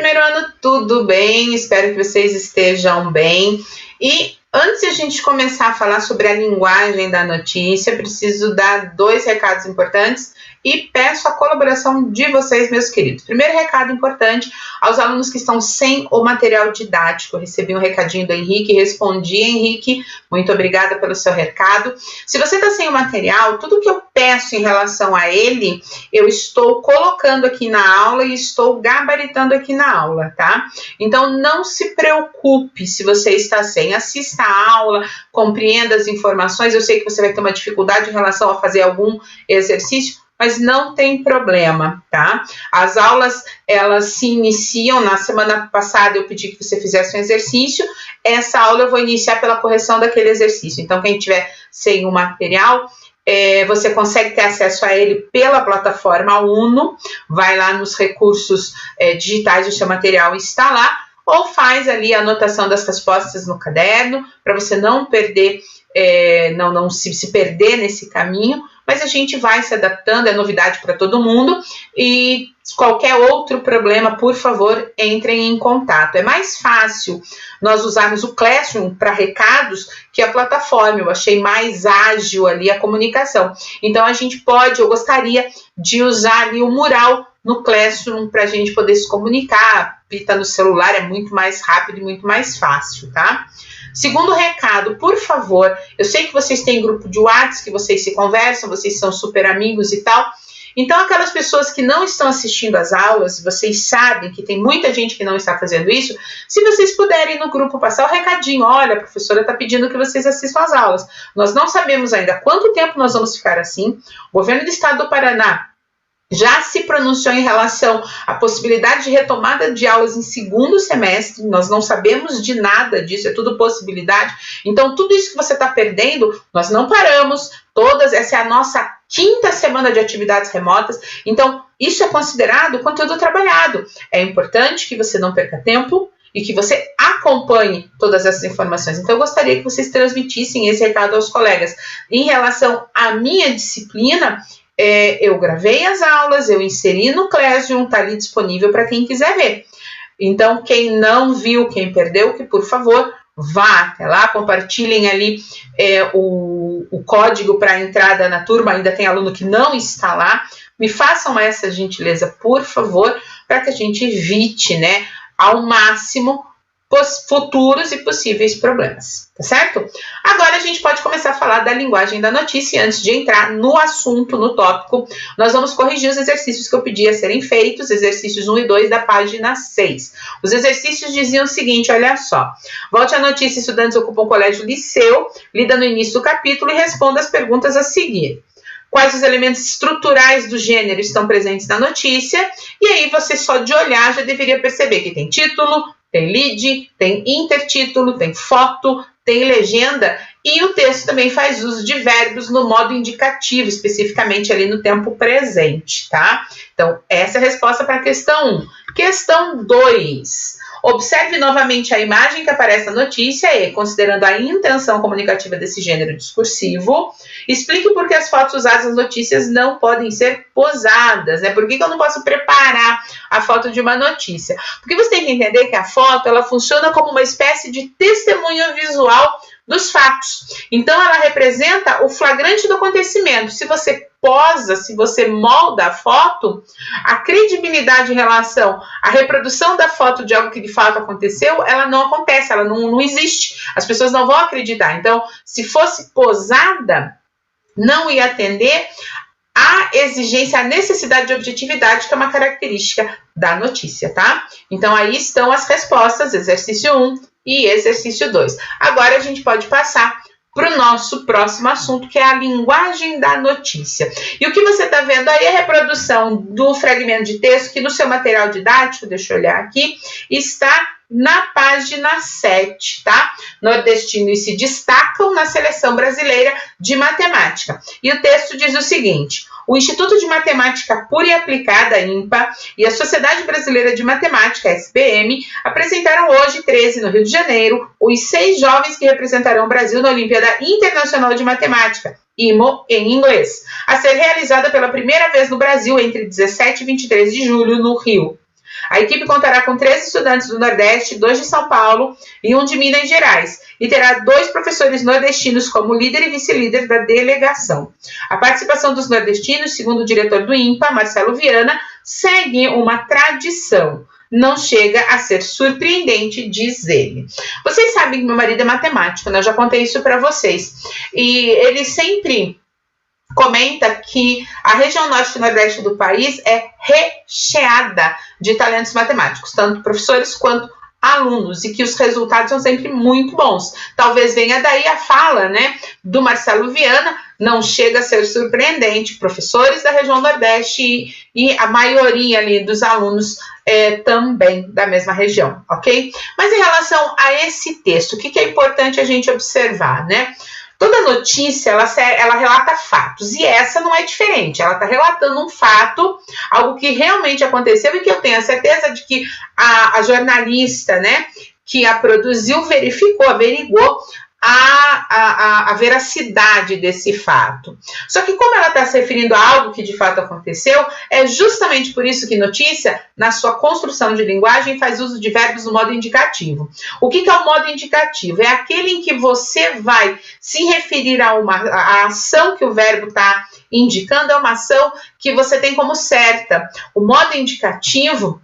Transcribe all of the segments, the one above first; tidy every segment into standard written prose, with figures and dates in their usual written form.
primeiro ano, tudo bem? Espero que vocês estejam bem. E antes de a gente começar a falar sobre a linguagem da notícia, preciso dar 2 recados importantes e peço a colaboração de vocês, meus queridos. Primeiro recado importante aos alunos que estão sem o material didático. Eu recebi um recadinho do Henrique, respondi, Henrique, muito obrigada pelo seu recado. Se você está sem o material, tudo que eu peço em relação a ele, eu estou colocando aqui na aula e estou gabaritando aqui na aula, tá? Então, não se preocupe se você está sem. Assista a aula, compreenda as informações. Eu sei que você vai ter uma dificuldade em relação a fazer algum exercício, mas não tem problema, tá? As aulas, elas se iniciam, na semana passada eu pedi que você fizesse um exercício, essa aula eu vou iniciar pela correção daquele exercício. Então, quem tiver sem o material, você consegue ter acesso a ele pela plataforma Uno, vai lá nos recursos digitais do seu material e está lá, ou faz ali a anotação das respostas no caderno, para você não perder, não se perder nesse caminho, mas a gente vai se adaptando, é novidade para todo mundo, e qualquer outro problema, por favor, entrem em contato. É mais fácil nós usarmos o Classroom para recados que a plataforma, eu achei mais ágil ali a comunicação. Então, eu gostaria de usar ali o mural no Classroom para a gente poder se comunicar. Pita no celular é muito mais rápido e muito mais fácil, tá? Segundo recado, por favor, eu sei que vocês têm grupo de WhatsApp, que vocês se conversam, vocês são super amigos e tal. Então, aquelas pessoas que não estão assistindo às aulas, vocês sabem que tem muita gente que não está fazendo isso, se vocês puderem no grupo passar o recadinho, olha, a professora está pedindo que vocês assistam às aulas. Nós não sabemos ainda quanto tempo nós vamos ficar assim. O governo do estado do Paraná já se pronunciou em relação à possibilidade de retomada de aulas em segundo semestre, nós não sabemos de nada disso, é tudo possibilidade. Então, tudo isso que você está perdendo, nós não paramos, essa é a nossa 5ª semana de atividades remotas, então, isso é considerado conteúdo trabalhado. É importante que você não perca tempo e que você acompanhe todas essas informações. Então, eu gostaria que vocês transmitissem esse recado aos colegas. Em relação à minha disciplina, eu gravei as aulas, eu inseri no Classroom, está ali disponível para quem quiser ver. Então, quem não viu, quem perdeu, que por favor vá até lá, compartilhem ali o código para a entrada na turma, ainda tem aluno que não está lá. Me façam essa gentileza, por favor, para que a gente evite, né, ao máximo futuros e possíveis problemas, tá certo? Agora a gente pode começar a falar da linguagem da notícia. E antes de entrar no assunto, no tópico, nós vamos corrigir os exercícios que eu pedi a serem feitos, exercícios 1 e 2 da página 6. Os exercícios diziam o seguinte, olha só. Volte à notícia, estudantes ocupam o colégio liceu, lida no início do capítulo e responda as perguntas a seguir. Quais os elementos estruturais do gênero estão presentes na notícia? E aí você só de olhar já deveria perceber que tem título, tem lead, tem intertítulo, tem foto, tem legenda e o texto também faz uso de verbos no modo indicativo, especificamente ali no tempo presente, tá? Então, essa é a resposta para a questão 1. Questão 2. Observe novamente a imagem que aparece na notícia e, considerando a intenção comunicativa desse gênero discursivo, explique por que as fotos usadas nas notícias não podem ser posadas, né? Por que eu não posso preparar a foto de uma notícia? Porque você tem que entender que a foto, ela funciona como uma espécie de testemunho visual dos fatos. Então, ela representa o flagrante do acontecimento. Se você posa, se você molda a foto, a credibilidade em relação à reprodução da foto de algo que de fato aconteceu, ela não acontece, ela não existe. As pessoas não vão acreditar. Então, se fosse posada, não ia atender a exigência, a necessidade de objetividade, que é uma característica da notícia, tá? Então, aí estão as respostas, exercício 1 e exercício 2. Agora, a gente pode passar para o nosso próximo assunto, que é a linguagem da notícia. E o que você está vendo aí é a reprodução do fragmento de texto que no seu material didático, deixa eu olhar aqui, está na página 7, tá? Nordestinos se destacam na seleção brasileira de matemática. E o texto diz o seguinte: o Instituto de Matemática Pura e Aplicada, INPA, e a Sociedade Brasileira de Matemática, SBM, apresentaram hoje, 13, no Rio de Janeiro, os 6 jovens que representarão o Brasil na Olimpíada Internacional de Matemática, IMO em inglês, a ser realizada pela primeira vez no Brasil entre 17 e 23 de julho no Rio. A equipe contará com 3 estudantes do Nordeste, 2 de São Paulo e 1 de Minas Gerais, e terá 2 professores nordestinos como líder e vice-líder da delegação. A participação dos nordestinos, segundo o diretor do INPA, Marcelo Viana, segue uma tradição. Não chega a ser surpreendente, diz ele. Vocês sabem que meu marido é matemático, né? Eu já contei isso para vocês. E ele sempre comenta que a região norte e nordeste do país é recheada de talentos matemáticos, tanto professores quanto alunos, e que os resultados são sempre muito bons. Talvez venha daí a fala, né, do Marcelo Viana, não chega a ser surpreendente, professores da região nordeste e a maioria ali dos alunos também da mesma região, ok? Mas em relação a esse texto, o que é importante a gente observar, né? Toda notícia, ela relata fatos, e essa não é diferente, ela está relatando um fato, algo que realmente aconteceu e que eu tenho a certeza de que a jornalista, né, que a produziu, averigou a veracidade desse fato. Só que como ela está se referindo a algo que de fato aconteceu, é justamente por isso que notícia, na sua construção de linguagem, faz uso de verbos no modo indicativo. O que é o modo indicativo? É aquele em que você vai se referir a ação que o verbo está indicando, é uma ação que você tem como certa. O modo indicativo,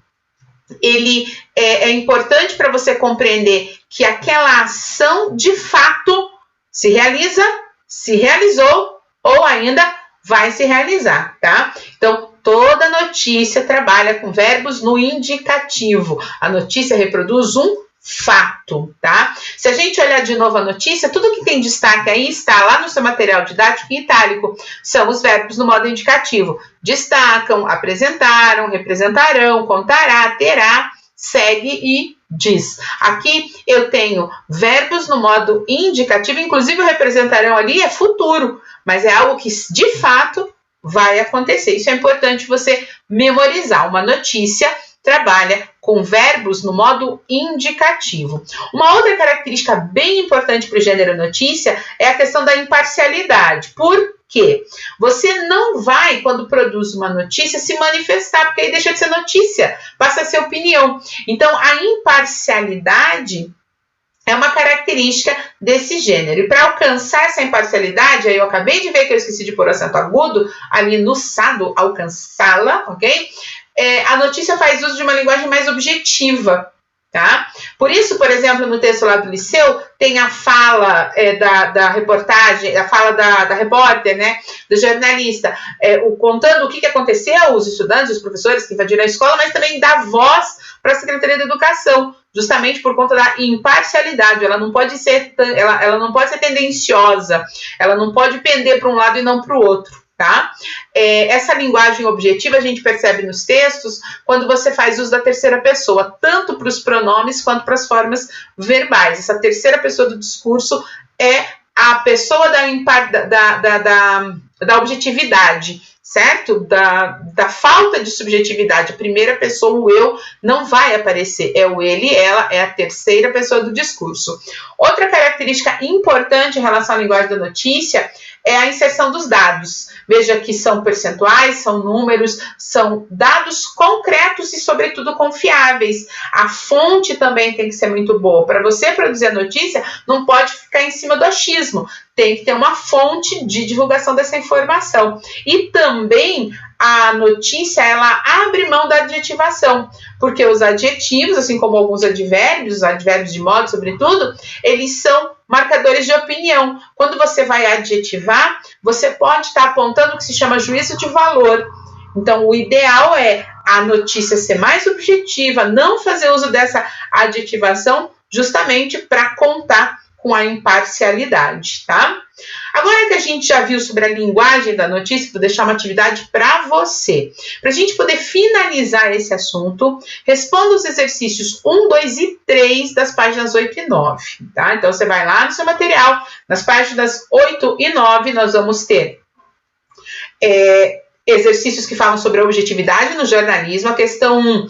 ele é importante para você compreender que aquela ação de fato se realiza, se realizou ou ainda vai se realizar, tá? Então, toda notícia trabalha com verbos no indicativo. A notícia reproduz um fato, tá? Se a gente olhar de novo a notícia, tudo que tem destaque aí está lá no seu material didático em itálico. São os verbos no modo indicativo. Destacam, apresentaram, representarão, contará, terá, segue e diz. Aqui eu tenho verbos no modo indicativo, inclusive o representarão ali é futuro, mas é algo que de fato vai acontecer. Isso é importante você memorizar. Uma notícia trabalha com verbos no modo indicativo. Uma outra característica bem importante para o gênero notícia é a questão da imparcialidade. Por quê? Você não vai, quando produz uma notícia, se manifestar, porque aí deixa de ser notícia, passa a ser opinião. Então, a imparcialidade é uma característica desse gênero. E para alcançar essa imparcialidade, aí eu acabei de ver que eu esqueci de pôr o acento agudo, ali no sado, alcançá-la, ok? A notícia faz uso de uma linguagem mais objetiva, tá? Por isso, por exemplo, no texto lá do Liceu, tem a fala da reportagem, a fala da repórter, né, do jornalista, contando o que aconteceu, os estudantes, os professores que invadiram a escola, mas também dá voz para a Secretaria da Educação, justamente por conta da imparcialidade. Ela não pode ser, ela não pode ser tendenciosa, ela não pode pender para um lado e não para o outro. Tá? Essa linguagem objetiva a gente percebe nos textos quando você faz uso da terceira pessoa, tanto para os pronomes quanto para as formas verbais. Essa terceira pessoa do discurso é a pessoa da objetividade, certo? Da falta de subjetividade. A primeira pessoa, o eu, não vai aparecer. É o ele, ela, é a terceira pessoa do discurso. Outra característica importante em relação à linguagem da notícia é a inserção dos dados. Veja que são percentuais, são números, são dados concretos e, sobretudo, confiáveis. A fonte também tem que ser muito boa. Para você produzir a notícia, não pode ficar em cima do achismo. Tem que ter uma fonte de divulgação dessa informação. E também a notícia, ela abre mão da adjetivação, porque os adjetivos, assim como alguns advérbios, os advérbios de modo, sobretudo, eles são marcadores de opinião. Quando você vai adjetivar, você pode estar apontando o que se chama juízo de valor. Então, o ideal é a notícia ser mais objetiva, não fazer uso dessa adjetivação, justamente para contar com a imparcialidade, tá? Agora que a gente já viu sobre a linguagem da notícia, vou deixar uma atividade para você. Para a gente poder finalizar esse assunto, responda os exercícios 1, 2 e 3 das páginas 8 e 9, tá? Então, você vai lá no seu material, nas páginas 8 e 9, nós vamos ter exercícios que falam sobre a objetividade no jornalismo. A questão 1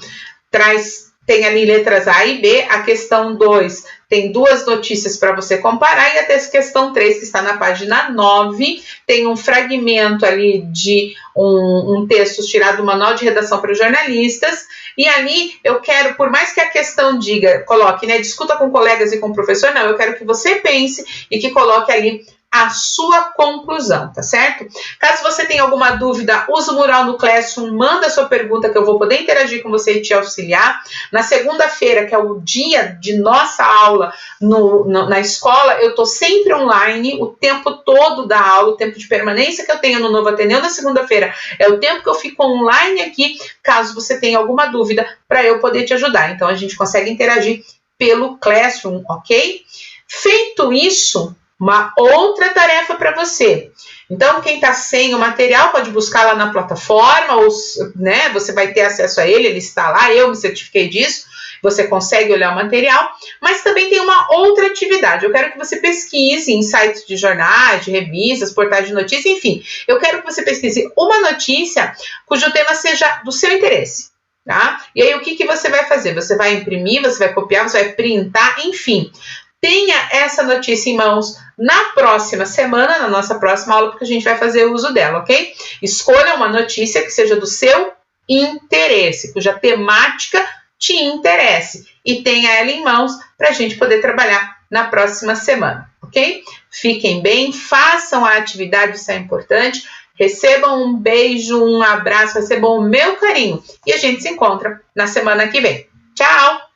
traz tem ali letras A e B, a questão 2 tem 2 notícias para você comparar, e até a questão 3, que está na página 9, tem um fragmento ali de um texto tirado do Manual de Redação para Jornalistas, e ali eu quero, por mais que a questão diga, coloque, né, discuta com colegas e com o professor, não, eu quero que você pense e que coloque ali a sua conclusão, tá certo? Caso você tenha alguma dúvida, usa o mural no Classroom, manda a sua pergunta que eu vou poder interagir com você e te auxiliar. Na segunda-feira, que é o dia de nossa aula na escola, eu tô sempre online, o tempo todo da aula, o tempo de permanência que eu tenho no Novo Ateneu na segunda-feira é o tempo que eu fico online aqui, caso você tenha alguma dúvida, para eu poder te ajudar. Então, a gente consegue interagir pelo Classroom, ok? Feito isso, uma outra tarefa para você. Então, quem está sem o material pode buscar lá na plataforma, ou, né, você vai ter acesso a ele, ele está lá, eu me certifiquei disso, você consegue olhar o material, mas também tem uma outra atividade. Eu quero que você pesquise em sites de jornais, de revistas, portais de notícia, enfim. Eu quero que você pesquise uma notícia cujo tema seja do seu interesse. Tá? E aí, o que você vai fazer? Você vai imprimir, você vai copiar, você vai printar, enfim. Tenha essa notícia em mãos na próxima semana, na nossa próxima aula, porque a gente vai fazer uso dela, ok? Escolha uma notícia que seja do seu interesse, cuja temática te interesse, e tenha ela em mãos para a gente poder trabalhar na próxima semana, ok? Fiquem bem, façam a atividade, isso é importante. Recebam um beijo, um abraço, recebam o meu carinho, e a gente se encontra na semana que vem. Tchau!